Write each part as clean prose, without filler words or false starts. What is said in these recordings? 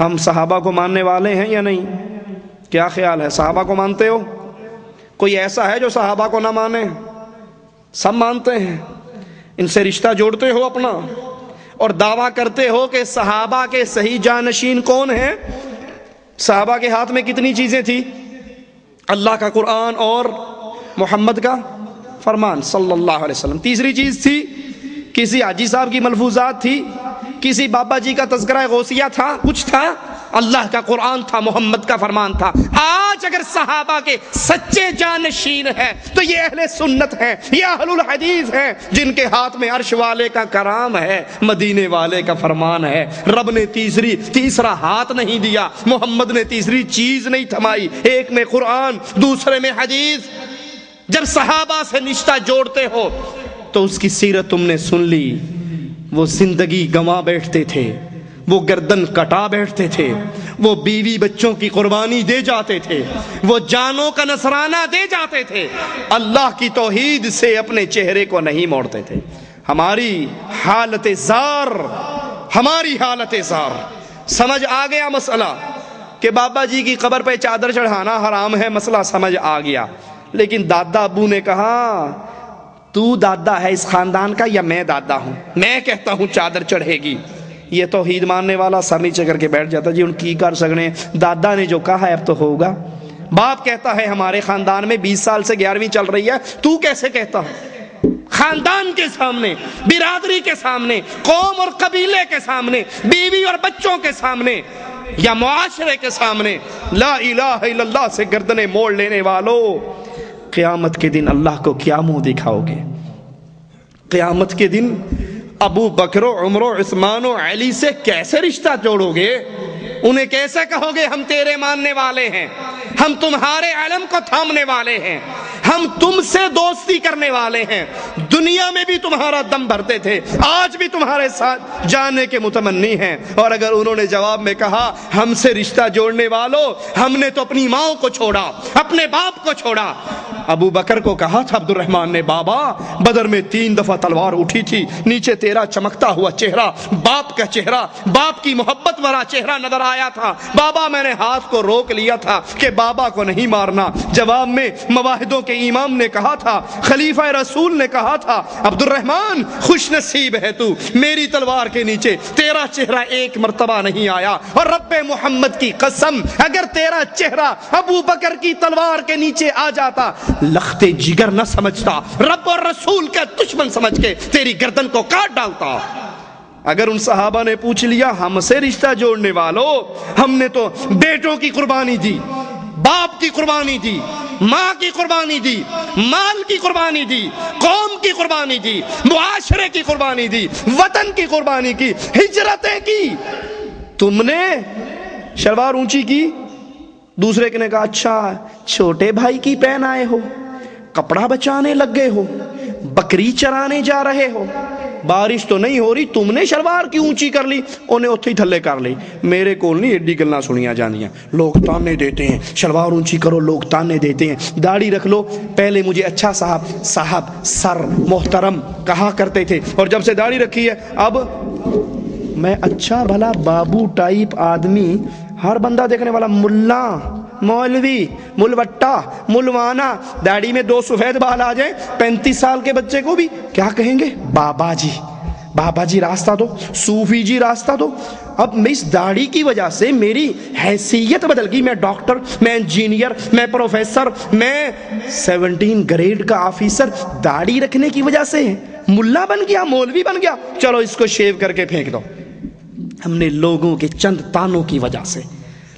ہم صحابہ کو ماننے والے ہیں یا نہیں؟ کیا خیال ہے؟ صحابہ کو مانتے ہو؟ کوئی ایسا ہے جو صحابہ کو نہ مانے؟ سب مانتے ہیں۔ ان سے رشتہ جوڑتے ہو اپنا اور دعویٰ کرتے ہو کہ صحابہ کے صحیح جانشین کون ہیں؟ صحابہ کے ہاتھ میں کتنی چیزیں تھی؟ اللہ کا قرآن اور محمد کا فرمان صلی اللہ علیہ وسلم۔ تیسری چیز تھی کسی حاجی صاحب کی ملفوظات تھی، کسی بابا جی کا تذکرہ غوثیہ تھا، کچھ تھا؟ اللہ کا قرآن تھا، محمد کا فرمان تھا۔ آج اگر صحابہ کے سچے جانشین ہیں تو یہ اہل سنت ہیں، یہ اہل الحدیث ہیں، جن کے ہاتھ میں عرش والے کا کرام ہے، مدینے والے کا فرمان ہے۔ رب نے تیسرا ہاتھ نہیں دیا، محمد نے تیسری چیز نہیں تھمائی، ایک میں قرآن، دوسرے میں حدیث۔ جب صحابہ سے رشتہ جوڑتے ہو تو اس کی سیرت تم نے سن لی۔ وہ زندگی گنوا بیٹھتے تھے، وہ گردن کٹا بیٹھتے تھے، وہ بیوی بچوں کی قربانی دے جاتے تھے، وہ جانوں کا نذرانہ دے جاتے تھے، اللہ کی توحید سے اپنے چہرے کو نہیں موڑتے تھے۔ ہماری حالت زار سمجھ آ گیا مسئلہ کہ بابا جی کی قبر پہ چادر چڑھانا حرام ہے، مسئلہ سمجھ آ گیا۔ لیکن دادا ابو نے کہا تو دادا ہے اس خاندان کا یا میں دادا ہوں؟ میں کہتا ہوں چادر چڑھے گی۔ یہ توحید ماننے والا سر نیچے کر کے بیٹھ جاتا، جی ان کی کر سکنے، دادا نے جو کہا ہے اب تو ہوگا۔ باپ کہتا ہے ہمارے خاندان میں 20 سال سے 11ویں چل رہی ہے، تو کیسے کہتا ہے؟ خاندان کے سامنے، برادری کے سامنے، قوم اور قبیلے کے سامنے، بیوی اور بچوں کے سامنے یا معاشرے کے سامنے لا الہ الا اللہ سے گردنیں موڑ لینے والوں، قیامت کے دن اللہ کو کیا منہ دکھاؤ گے؟ قیامت کے دن ابو بکر و عمر و عثمان و علی سے کیسے رشتہ جوڑو گے؟ انہیں کیسے کہو گے ہم تیرے ماننے والے ہیں، ہم تمہارے علم کو تھامنے والے ہیں، ہم تم سے دوستی کرنے والے ہیں، دنیا میں بھی تمہارا دم بھرتے تھے، آج بھی تمہارے ساتھ جانے کے متمنی ہیں۔ اور اگر انہوں نے جواب میں کہا ہم سے رشتہ جوڑنے والوں، ہم نے تو اپنی ماں کو چھوڑا، اپنے باپ کو چھوڑا۔ ابو بکر کو کہا تھا عبد الرحمن نے، بابا بدر میں 3 دفعہ تلوار اٹھی تھی، نیچے تیرا چمکتا ہوا چہرہ، باپ کا چہرہ، باپ کی محبت بھرا چہرہ نظر آیا تھا، بابا میں نے ہاتھ کو روک لیا تھا کہ بابا کو نہیں مارنا۔ جواب میں مواحدوں کے امام نے کہا تھا، خلیفہ رسول نے کہا تھا، عبد الرحمن خوش نصیب ہے تو، میری تلوار کے نیچے تیرا چہرہ ایک مرتبہ نہیں آیا، اور رب محمد کی قسم اگر تیرا چہرہ ابو بکر کی تلوار کے نیچے آ جاتا، لختے جگر نہ سمجھتا، رب اور رسول کا دشمن سمجھ کے تیری گردن کو کاٹ ڈالتا۔ اگر ان صحابہ نے پوچھ لیا ہم سے رشتہ جوڑنے والوں، ہم نے تو بیٹوں کی قربانی دی، باپ کی قربانی دی، ماں کی قربانی دی، مال کی قربانی دی، قوم کی قربانی دی، معاشرے کی قربانی دی، وطن کی قربانی کی، ہجرتیں کی، تم نے شلوار اونچی کی، دوسرے نے کہا اچھا چھوٹے بھائی کی پہن آئے ہو، کپڑا بچانے لگ گئے ہو، بکری چرانے جا رہے ہو، بارش تو نہیں ہو رہی، تم نے شلوار کی اونچی کر لی، انہیں اتھے ہی تھلے کر لی۔ میرے کول نہیں ایڈی گلاں سنیاں جانیاں، لوگ تانے دیتے ہیں، شلوار اونچی کرو لوگ تانے دیتے ہیں، داڑھی رکھ لو، پہلے مجھے اچھا صاحب سر محترم کہا کرتے تھے، اور جب سے داڑھی رکھی ہے اب میں اچھا بھلا بابو ٹائپ آدمی، ہر بندہ دیکھنے والا ملا، مولوی، ملوٹا، ملوانا، داڑھی میں 2 سفید بال آ جائیں 35 سال کے بچے کو بھی کیا کہیں گے؟ بابا جی راستہ دو، صوفی جی راستہ دو۔ اب میں اس داڑھی کی وجہ سے میری حیثیت بدل گئی، میں ڈاکٹر، میں انجینئر، میں پروفیسر، میں 17 گریڈ کا آفیسر، داڑھی رکھنے کی وجہ سے ملا بن گیا، مولوی بن گیا، چلو اس کو شیو کر کے پھینک دو۔ ہم نے لوگوں کے چند تانوں کی وجہ سے،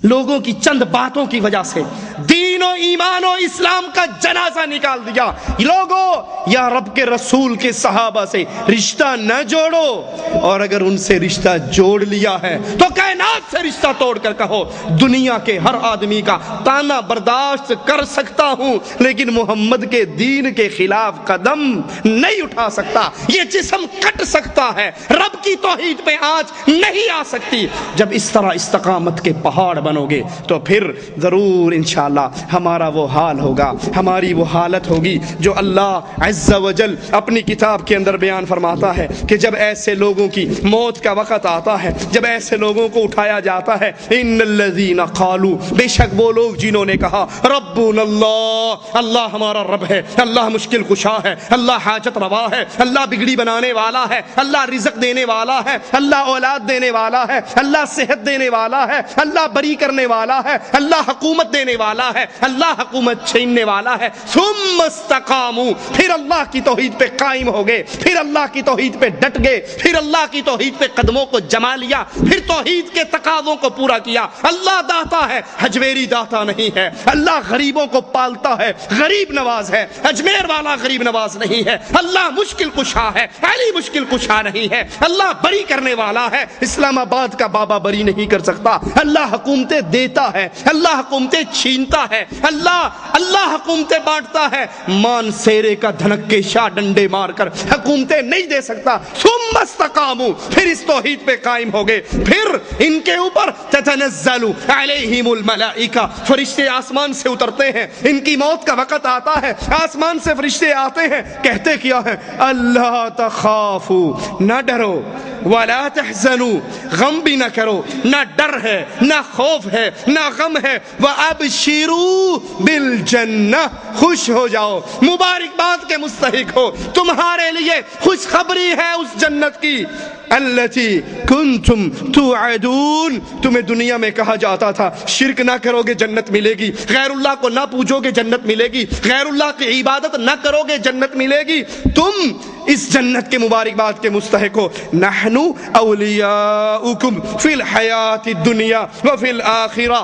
لوگوں کی چند باتوں کی وجہ سے دین و ایمان و اسلام کا جنازہ نکال دیا۔ لوگوں یا رب کے رسول کے صحابہ سے رشتہ نہ جوڑو، اور اگر ان سے رشتہ جوڑ لیا ہے تو کائنات سے رشتہ توڑ کر کہو دنیا کے ہر آدمی کا تانا برداشت کر سکتا ہوں، لیکن محمد کے دین کے خلاف قدم نہیں اٹھا سکتا، یہ جسم کٹ سکتا ہے، رب کی توحید پہ آنچ نہیں آ سکتی۔ جب اس طرح استقامت کے پہاڑ بنو گے تو پھر ضرور انشاءاللہ ہمارے ہمارا وہ حال ہوگا، ہماری وہ حالت ہوگی جو اللہ عز و جل اپنی کتاب کے اندر بیان فرماتا ہے کہ جب ایسے لوگوں کی موت کا وقت آتا ہے، جب ایسے لوگوں کو اٹھایا جاتا ہے، ان الذین قالوا، بے شک وہ لوگ جنہوں نے کہا ربنا اللہ، اللہ ہمارا رب ہے، اللہ مشکل کشا ہے، اللہ حاجت روا ہے، اللہ بگڑی بنانے والا ہے، اللہ رزق دینے والا ہے، اللہ اولاد دینے والا ہے، اللہ صحت دینے والا ہے، اللہ بری کرنے والا ہے، اللہ حکومت دینے والا ہے، اللہ حکومت چھیننے والا ہے، ثم استقاموا، پھر اللہ کی توحید پہ قائم ہو گئے، پھر اللہ کی توحید پہ ڈٹ گئے، پھر اللہ کی توحید پہ قدموں کو جما لیا، پھر توحید کے تقاضوں کو پورا کیا۔ اللہ داتا ہے، حجویری داتا نہیں ہے، اللہ غریبوں کو پالتا ہے، غریب نواز ہے، اجمیر والا غریب نواز نہیں ہے، اللہ مشکل کشا ہے، علی مشکل کشا نہیں ہے، اللہ بری کرنے والا ہے، اسلام آباد کا بابا بری نہیں کر سکتا، اللہ حکومتیں دیتا ہے، اللہ حکومتیں چھینتا ہے، اللہ حکومتیں بانٹتا ہے، مان سیرے کا دھنک کے شاہ ڈنڈے مار کر حکومتیں نہیں دے سکتا۔ ثم استقاموا، پھر اس توحید پہ قائم ہو گئے، پھر ان کے اوپر تتنزل علیہم الملائکہ، فرشتے آسمان سے اترتے ہیں، ان کی موت کا وقت آتا ہے، آسمان سے فرشتے آتے ہیں، کہتے کیا ہے؟ اللہ تخافوا، نہ ڈرو، ولا تحزنوا، غم بھی نہ کرو، نہ ڈر ہے، نہ خوف ہے، نہ غم ہے، وابشروا بالجنہ، خوش ہو جاؤ، مبارکباد کے مستحق ہو، تمہارے لیے خوشخبری ہے اس جنت کی، التی کنتم توعدون، تمہیں دنیا میں کہا جاتا تھا شرک نہ کرو گے جنت ملے گی، غیر اللہ کو نہ پوجو گے جنت ملے گی، غیر اللہ کی عبادت نہ کرو گے جنت ملے گی، تم اس جنت کے مبارکباد کے مستحق ہو۔ نحن اولیاؤکم فی الحیات الدنیا وفی الآخرہ،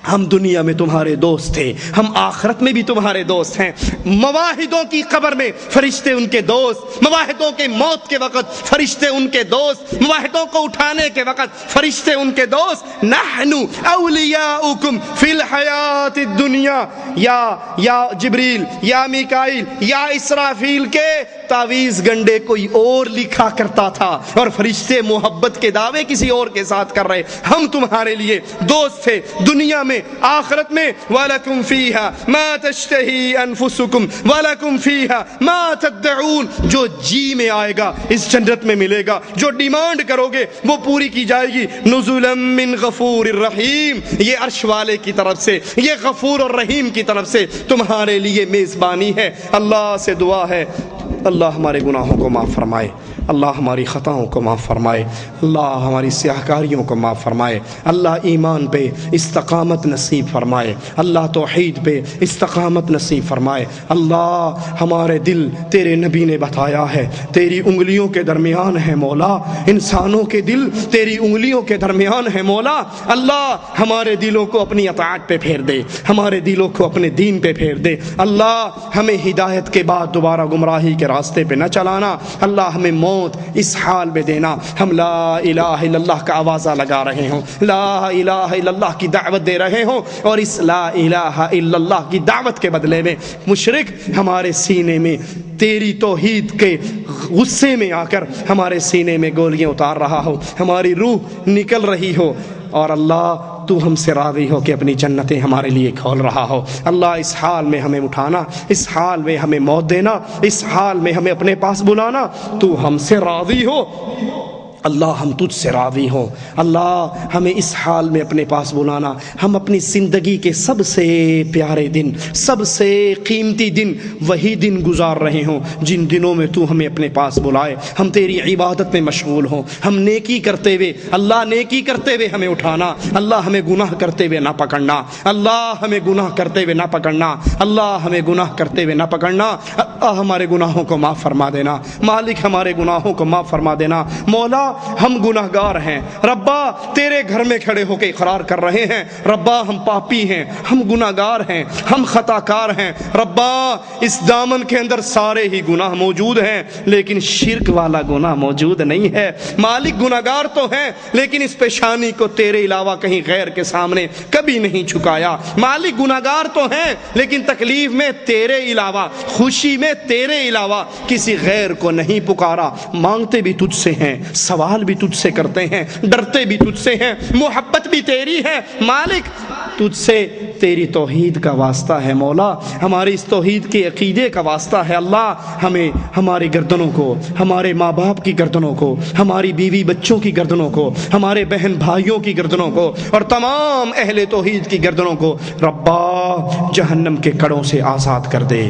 ہم دنیا میں تمہارے دوست تھے، ہم آخرت میں بھی تمہارے دوست ہیں۔ مواحدوں کی قبر میں فرشتے ان کے دوست، مواحدوں کے موت کے وقت فرشتے ان کے دوست، مواحدوں کو اٹھانے کے وقت فرشتے ان کے دوست۔ نحن اولیاؤکم فی الحیات الدنیا، یا جبریل یا میکائیل یا اسرافیل کے تعویذ گنڈے کوئی اور لکھا کرتا تھا اور فرشتے محبت کے دعوے کسی اور کے ساتھ کر رہے، ہم تمہارے لیے دوست تھے دنیا میں آخرت میں۔ وَلَكُمْ فِيهَا مَا تَشْتَهِي أَنفُسُكُمْ وَلَكُمْ فِيهَا مَا تَدَّعُونَ، جو جی میں آئے گا اس جنت میں ملے گا، جو ڈیمانڈ کرو گے وہ پوری کی جائے گی۔ نُزُلًا مِّن غَفُورٍ رَحِيمٍ، یہ عرش والے کی طرف سے، یہ غفور اور رحیم کی طرف سے تمہارے لیے میزبانی ہے۔ اللہ سے دعا ہے اللہ ہمارے گناہوں کو معاف فرمائے، اللہ ہماری خطاؤں کو معاف فرمائے، اللہ ہماری سیاہ کاریوں کو معاف فرمائے، اللہ ایمان پہ استقامت نصیب فرمائے، اللہ توحید پہ استقامت نصیب فرمائے۔ اللہ ہمارے دل تیرے نبی نے بتایا ہے تیری انگلیوں کے درمیان ہے مولا، انسانوں کے دل تیری انگلیوں کے درمیان ہے مولا۔ اللہ ہمارے دلوں کو اپنی اطاعت پہ پھیر دے، ہمارے دلوں کو اپنے دین پہ پھیر دے۔ اللہ ہمیں ہدایت کے بعد دوبارہ گمراہی کے راستے پہ نہ چلانا، اللہ ہمیں موت اس حال میں دینا ہم لا الہ الا اللہ کا آوازہ لگا رہے ہوں، لا الہ الا اللہ کی دعوت دے رہے ہوں، اور اس لا الہ الا اللہ کی دعوت کے بدلے میں مشرک ہمارے سینے میں تیری توحید کے غصے میں آ کر ہمارے سینے میں گولیاں اتار رہا ہو، ہماری روح نکل رہی ہو، اور اللہ تو ہم سے راضی ہو کہ اپنی جنتیں ہمارے لیے کھول رہا ہو۔ اللہ اس حال میں ہمیں اٹھانا، اس حال میں ہمیں موت دینا، اس حال میں ہمیں اپنے پاس بلانا، تو ہم سے راضی ہو، اللہ ہم تجھ سے راضی ہوں۔ اللہ ہمیں اس حال میں اپنے پاس بلانا، ہم اپنی زندگی کے سب سے پیارے دن، سب سے قیمتی دن وہی دن گزار رہے ہوں جن دنوں میں تو ہمیں اپنے پاس بلائے، ہم تیری عبادت میں مشغول ہوں، ہم نیکی کرتے ہوئے، اللہ نیکی کرتے ہوئے ہمیں اٹھانا، اللہ ہمیں گناہ کرتے ہوئے نہ پکڑنا، اللہ ہمیں گناہ کرتے ہوئے نہ پکڑنا، اللہ ہمیں گناہ کرتے ہوئے نہ پکڑنا۔ اللہ ہمارے گناہوں کو معاف فرما دینا، مالک ہمارے گناہوں کو معاف فرما دینا۔ مولا ہم گناہگار ہیں، ربا تیرے گھر میں کھڑے ہو کے اقرار کر رہے ہیں، ربا ہم پاپی ہیں، ہم گناہگار ہیں، ہم خطا کار ہیں، ربا اس دامن کے اندر سارے ہی گناہ موجود ہیں لیکن شرک والا گناہ موجود نہیں ہے۔ مالک گناہگار تو ہیں لیکن اس پیشانی کو تیرے علاوہ کہیں غیر کے سامنے کبھی نہیں جھکایا۔ مالک گناہگار تو ہیں لیکن تکلیف میں تیرے علاوہ، خوشی میں تیرے علاوہ کسی غیر کو نہیں پکارا۔ مانگتے بھی تجھ سے ہیں، سوال بھی تجھ سے کرتے ہیں، ڈرتے بھی تجھ سے ہیں، محبت بھی تیری ہے۔ مالک تجھ سے تیری توحید کا واسطہ ہے مولا، ہماری اس توحید کے عقیدے کا واسطہ ہے اللہ، ہمیں ہماری گردنوں کو، ہمارے ماں باپ کی گردنوں کو، ہماری بیوی بچوں کی گردنوں کو، ہمارے بہن بھائیوں کی گردنوں کو اور تمام اہل توحید کی گردنوں کو ربا جہنم کے کڑوں سے آزاد کر دے۔